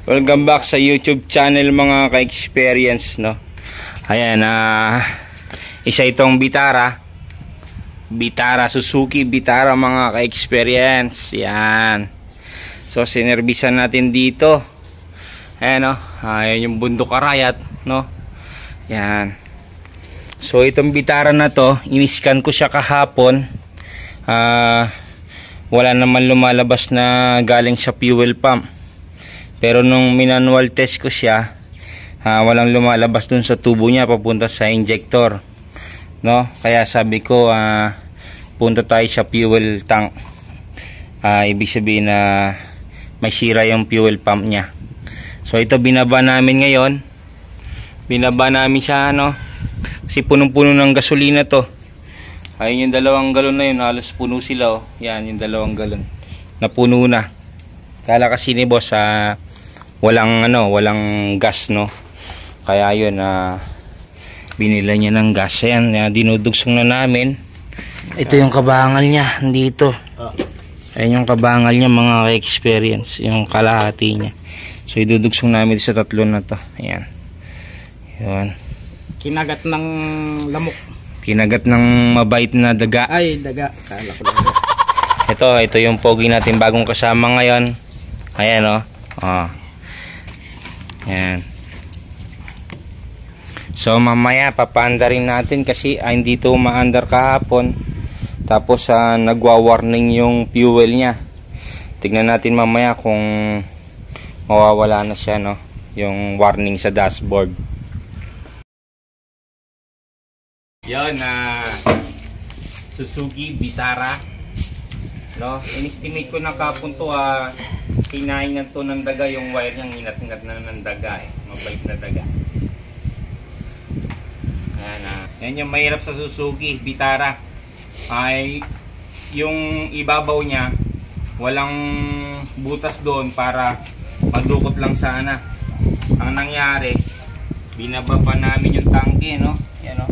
Welcome back sa YouTube channel mga ka-experience, no. Ayan, isa itong Vitara Suzuki Vitara mga ka-experience. Yan. So sinerbisan natin dito. Ayan, no. Ayan yung bundok Arayat, no. Yan. So itong Vitara na to, iniscan ko siya kahapon. Wala naman lumalabas na galing sa fuel pump. Pero nung manual test ko siya, walang lumalabas dun sa tubo niya papunta sa injector, no? Kaya sabi ko, punta tayo sa fuel tank. Ibig sabihin na may sira yung fuel pump niya. So ito binaba namin ngayon. Binaba namin siya, no? Kasi punong-puno ng gasolina to. Ayun yung 2 galon na yun, halos puno sila, oh. Yan yung 2 galon. Napuno na. Kala kasi ni boss, walang gas, no. Kaya yun, binila niya ng gas. Ayan, dinudugsong na namin. Ito yung kabangal niya dito. Ayan yung kabangal niya mga experience, yung kalahati niya. So idudugsong namin sa 3 na to. Ayan. Yun. Kinagat ng lamok. Kinagat ng mabait na daga. Ay, daga. Kala ko daga. Ito yung pogi natin bagong kasama ngayon. Ayan, oh. Ayan. So mamaya papaanda rin natin kasi hindi ito maandar kahapon. Tapos nagwa-warning yung fuel niya. Tignan natin mamaya kung mawawala na siya, no, yung warning sa dashboard. Yan, Suzuki Vitara, no. In-estimate ko na kapon to, kinain to ng daga yung wire niyang, inat-inat na ng daga, mabait na daga. Ayan, yan yung mahirap sa Suzuki Vitara, ay yung ibabaw niya walang butas doon para madukot lang sana. Ang nangyari, binababa namin yung tangke, no. Yan, no.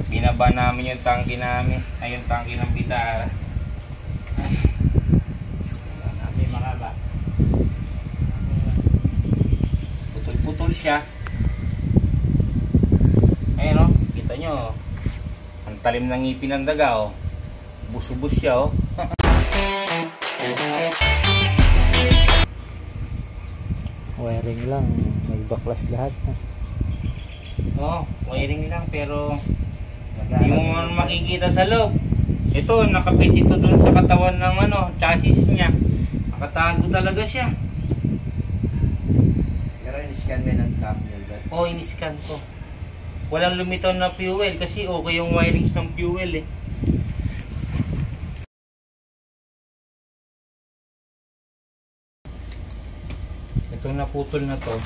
Binaba namin yung tangke namin, ay yung tangke ng Vitara. Putol siya. Ayan, oh, kita nyo, ang talim ng ngipin ng daga, oh. Busubos siya, oh. Wiring lang, may baklas lahat. Oh, wiring lang pero hindi mo makikita sa loob. Ito, nakapit ito dun sa katawan ng chassis niya. Nakatago talaga siya. Pero in-scan mo ng top niya. Oh, in-scan ko. Walang lumitaw na fuel kasi okay yung wirings ng fuel, eh. Ito naputol na to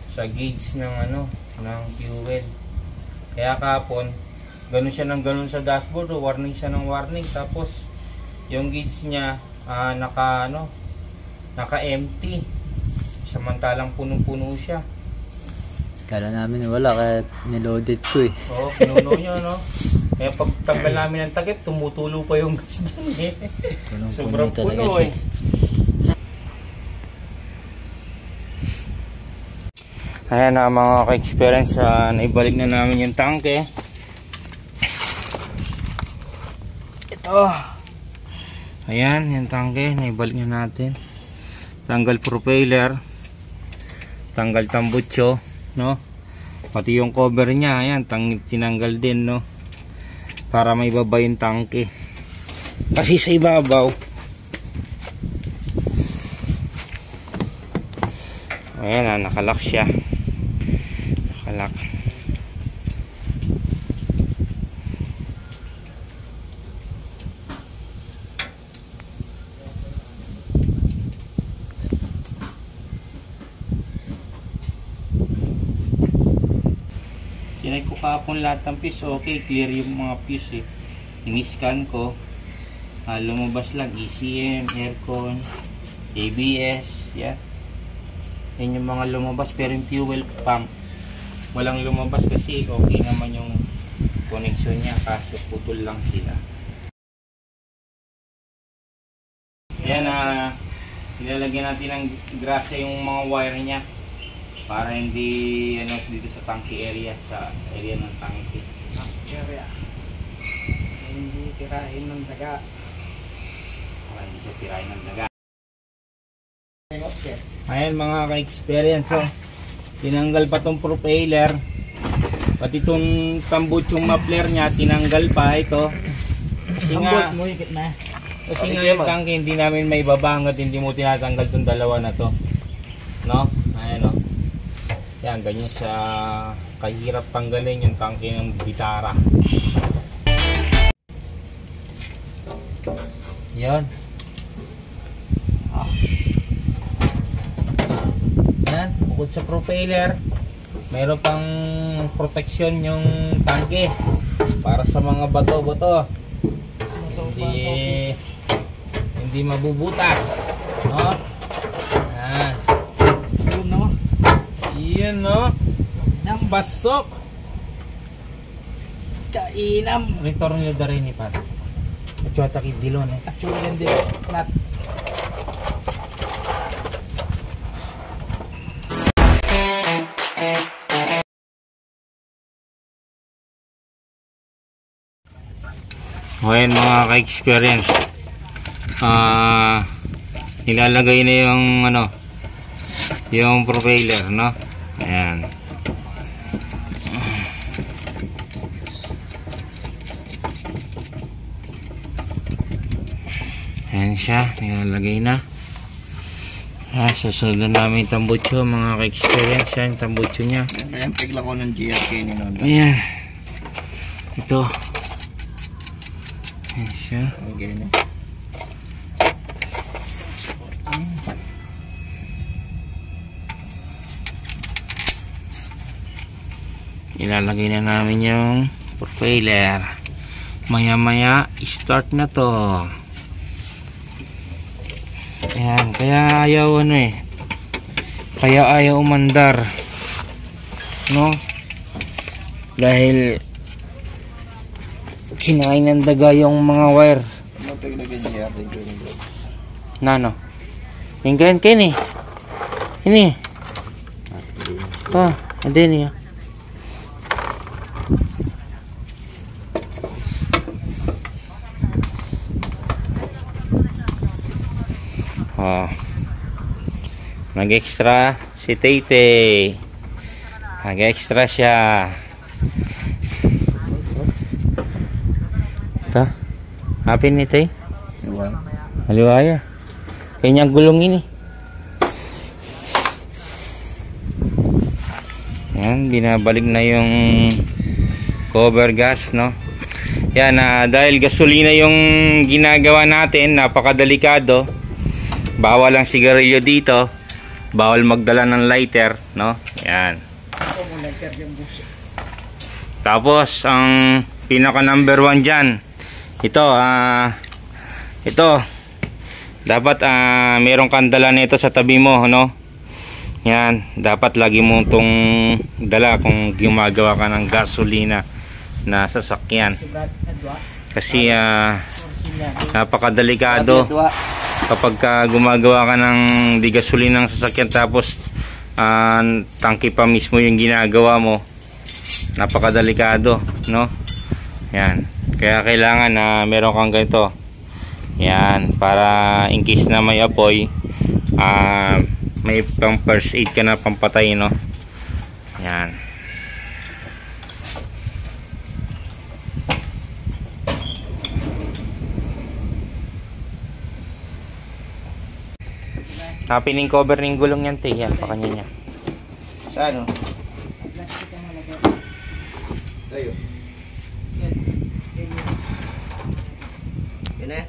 sa gauge ng ng fuel. Kaya kahapon, ganun siya ng ganun sa dashboard, warning siya ng warning. Tapos yung gauge niya naka-empty. Samantalang punong-puno siya. Kala namin wala kaya niloaded ko, eh. Oo, pinuno niya, no? Kaya pag tanggal namin ng takip, tumutulo pa yung gas dyan, eh. Sobrang puno, eh. Ayan na mga ka-experience, naibalik na namin yung tangke. Ito. Ayan, yung tangke, naibalik na natin. Tanggal propeller. Tanggal tambutso, no? Pati yung cover niya, ayan, tinanggal din, no? Para may baba yung tangke. Kasi sa ibabaw, ayan, nakalock siya. Nakalak. Tinay ko kahapon lahat ng fuse, okay, clear yung mga fuse, eh. In-scan ko, lumabas lang ECM, aircon, ABS, yan. Yan yung mga lumabas, pero yung fuel pump walang lumabas kasi okay naman yung connection niya, kaso putol lang sila. Yan, Nilalagyan natin ng grasa yung mga wire niya para hindi ano dito sa tanki area, sa area ng tanki. Area. Hindi tirahin ng daga. Para hindi siya tirahin ng daga. Ayan mga ka-experience, oh. Tinanggal pa tong propeller. Pati itong tambuchong muffler niya, tinanggal pa ito. Kasi nga, yung tanke hindi namin may baba hanggat hindi mo tinatanggal itong dalawa na to. No? Ayan, oh. Yan, ganyan siya kahirap tanggalin yung tanke ng Vitara. Yan. Yan, bukod sa propeller, mayroon pang protection yung tanke para sa mga bato-bato. Hindi mabubutas, no? Yan. Yun no. Yan, no? Nang basok. Kainam. Return nyo da rin ni Pat. Machuata kay Dilon, eh. Actually, hindi. Not. Ayan mga ka-experience, nilalagay na yung ano, yung propeller, no? Ayan. Ayan siya, nilalagay na. Susunod na namin yung tambucho mga ka-experience. Yan, tambucho nya. Ayan, pigla ko ng GRK ni Nonda. Ayan. Ito. Ayan siya. Okay na. Ilalagay na namin yung propeller. Maya maya start na to. Ayan, kaya ayaw ano eh, kaya ayaw umandar, no? Dahil kinain ng daga yung mga wire. Nano? Pinggan kayo ni? Ini? Ada ni ya? Nag-extra si Tete. Nag-extra siya. Ito. Happy ni Tay? Maliwaya. Kanyang gulong ini. Yan, binabalik na yung cover gas, no? Yan, dahil gasolina yung ginagawa natin, napakadelikado. Bawal ang sigarilyo dito. Bawal magdala ng lighter, no? Yan. Tapos ang pinaka number 1 diyan. Ito dapat merong kandala nito sa tabi mo, no? Yan, dapat lagi mo itong dala kung gumagawa ka ng gasolina na sasakyan. Kasi napakadelikado kapag gumagawa ka ng di gasolina ng sasakyan tapos tangke pa mismo yung ginagawa mo. Napakadelikado, no? Yan. Kaya kailangan na meron kang ganito. Yan, para in case na may apoy, may pang first aid ka na pampatay, no? Yan. Pining cover ng gulong yan, te. Yan, pa kanya niya. Saan, no? Tayo. Yan eh.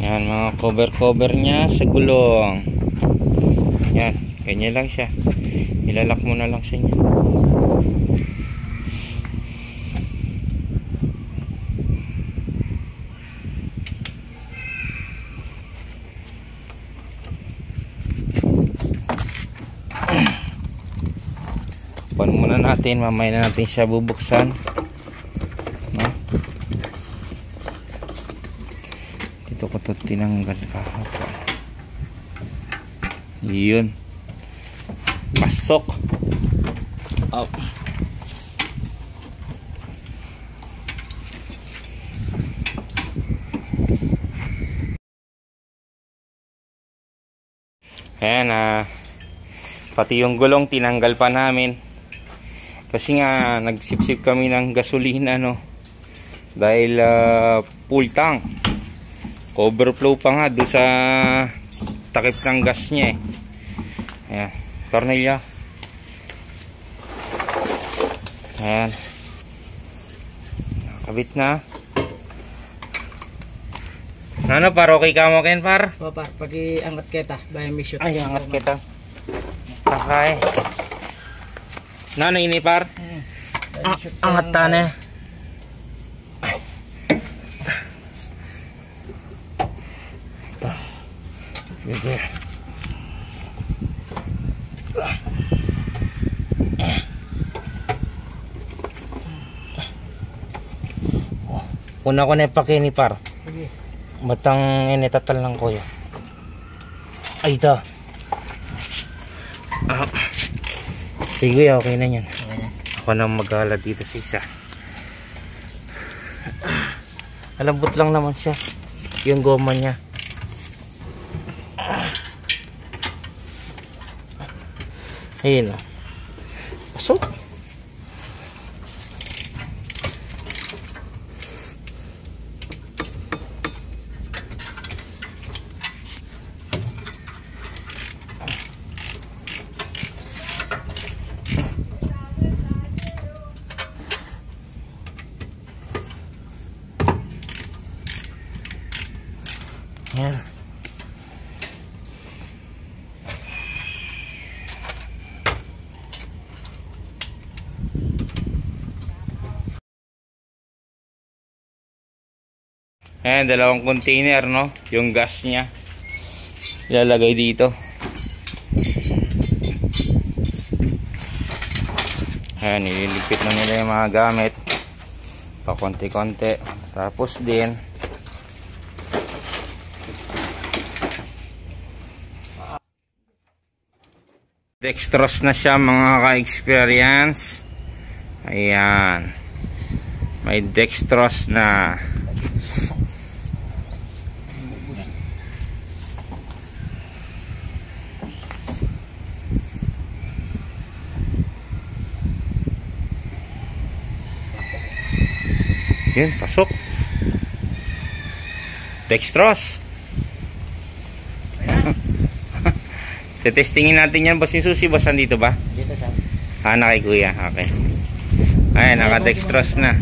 Yan, mga cover niya sa gulong. Yan, ganyan lang siya. Ilalak mo na lang sa inyo. Takpan muna natin, mamaya na natin siya bubuksan, no? Dito ko ito tinanggal kahapon. Yun, pasok. Up. Ayan, pati yung gulong tinanggal pa namin kasi nga nagsipsip kami ng gasolina, no, dahil full tank, overflow pa nga doon sa takip ng gas niya eh. Ayan, tornilyo. Ayan, nakabit na. Ano par, okay ka mo Ken par? O par, pagi angat kita, bahay may shoot. Ay, angat kita. Okay. Nano ini par? Angat tane. Ito. Sige. Una ko na ipakini par. Sige. Matang initatal lang ko yun. Ay, ito. Sige, okay na yan. Ako na mag-hala dito sa isa. Alambot lang naman siya. Yung goma niya. Ayun o. Pasok. Ayan. Ayan, dalawang container, no? Yung gas niya ilalagay dito. Ayan, ililigpit na nila yung mga gamit pa konti-konti. Tapos din dextrose na siya mga ka-experience. Ayan, may dextrose na. Yun, pasok. Dextrose. Tetestingin natin yan. Boss, yung susi, boss, dito ba? Dito sa. Na kay kuya. Okay. Ayan, naka-dextrose na.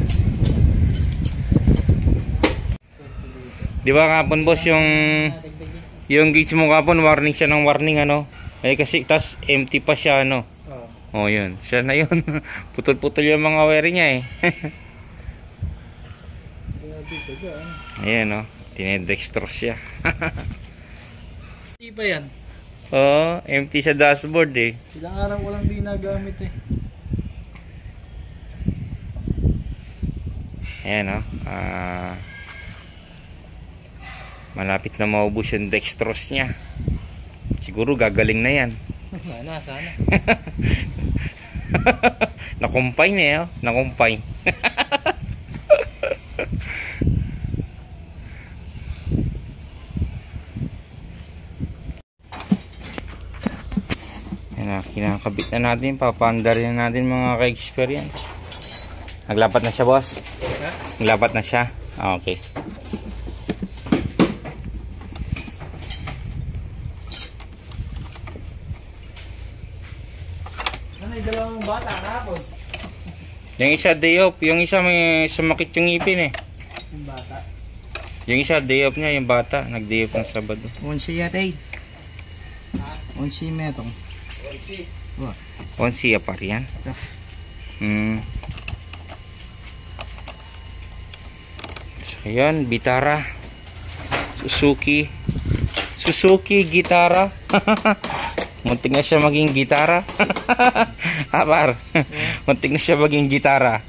Di ba kapon, boss, yung gauge mo kapon, warning siya ng warning, ano? Eh, kasi, tas empty pa siya, ano? Oh, yun. Siya na yun. Putol-putol yung mga wire niya, eh. Ayan, no? Tinedextrose siya. Hindi pa yan. Oo, empty sa dashboard eh. Ilang araw ko lang di nagamit eh. Ayan, no? Malapit na maubos yung dextrose niya. Siguro gagaling na yan. Sana. Nakumpay na eh, oh. Nakumpay. Kinakabit na natin, papaandarin na natin mga ka-experience. Naglapat na siya, boss? Naglapat na siya? Okay. Ano yung dalawang bata kahapon? Yung isa day off, yung isa may sumakit yung ngipin eh. Yung bata? Yung isa day off niya, yung bata, nag-day off ng Sabado. Onsi yatay. Onsi metong. Onsi ya par yan. So yan, Vitara, Suzuki Gitara. Muntik na siya maging gitara. Par. Muntik na siya maging gitara.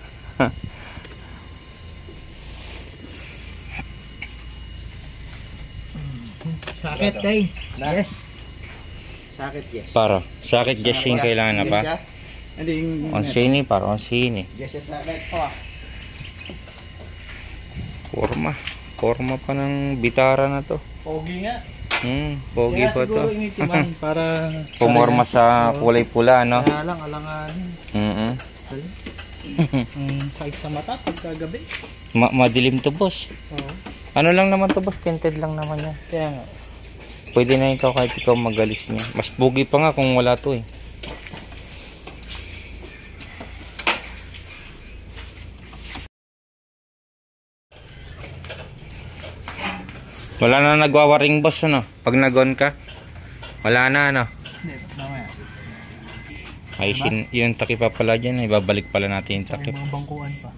Sakit, tay. Yes. Sakit, yes. Para. Sakit yes yung kailangan na pa. Hindi yung... Onsini, para onsini. Yes, sakit. Oh. Forma pa ng bitara na to. Pogi nga. Pogi Kaya pa siguro to. initiman para... Pumorma sa kulay pula, no? Kaya lang, alangan. Sakit sa mata pagkagabi. Madilim to, boss. Oo. Ano lang naman to, boss? Tinted lang naman yan. Kaya nga. Pwede na ikaw kahit ikaw magalis niya. Mas pogi pa nga kung wala to eh. Wala na nagwawaring, boss, ano? Pag nag-on ka, wala na, ano? Hindi, mamaya. Ay, yung takip pa pala dyan, ibabalik pala natin yung takip. May mga bangkuan pa.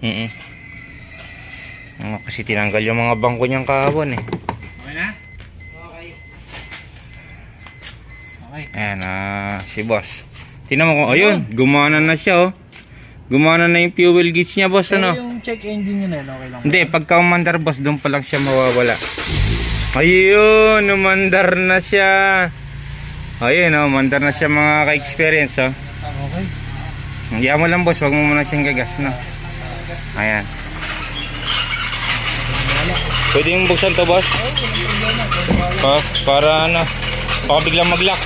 Kasi tinanggal yung mga bangko niyang kahapon eh. Okay na? Okay. Okay. Ayan, si boss. Tingnan mo kung, ayun, gumana na siya, oh. Gumana na yung fuel gauge niya, boss, ano? Pero yung check engine yun, okay lang. Hindi, pagka umandar, boss, doon pa lang siya mawawala. Ayun, umandar na siya. Ayun, umandar na siya, mga ka-experience, oh. Okay. Hiya mo lang, boss, wag mo muna siyang gagas, no? Ayan. Pwede yung buksan to, boss? Para ano, baka biglang mag-lock.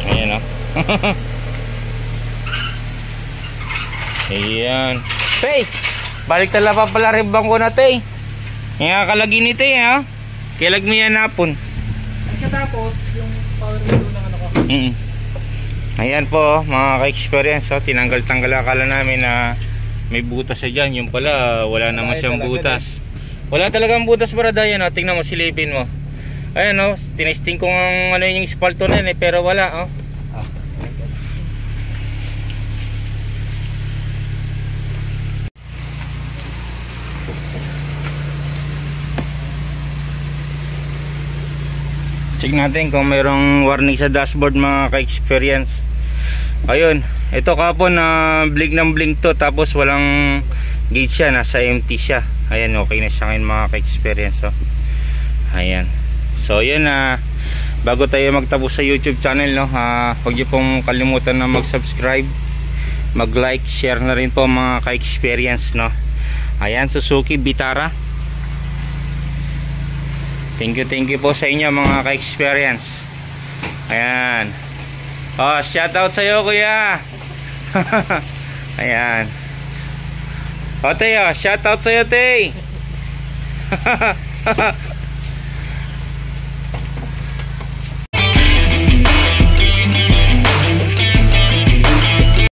Ayan, oh. Ayan. Tay, balik tala pa pala ribang ko na, tay. Nga kalagi ni tay, ha? Kailag mo yan hapon. Pagkatapos, yung power window ng ano ko. Ayan po, mga ka-experience, oh. Tinanggal-tanggal akala namin na may butas siya dyan. Yung pala, wala naman siyang butas. Wala talagang butas, brad. Ayan, oh. Tingnan mo, silipin mo. Ayan, oh. Tinesting ko ng ano yung spalto na yun, eh, pero wala, oh. Check natin kung mayroong warning sa dashboard, mga ka-experience. Ayun, ito kapon na blink ng blink to, tapos walang gauge siya, nasa empty siya. Ayan, okay na siya ngayon, mga ka-experience, oh. Ayan. So yun, bago tayo magtapos sa YouTube channel, no, huwag niyo pong kalimutan na mag-subscribe, mag-like, share na rin po, mga ka-experience, no. Ayan, Suzuki Vitara. Thank you po sa inyo, mga ka-experience. Ayan. Oh, shout out sa iyo, kuya. Ayan. O, Tay, shout out sa iyo, Tay.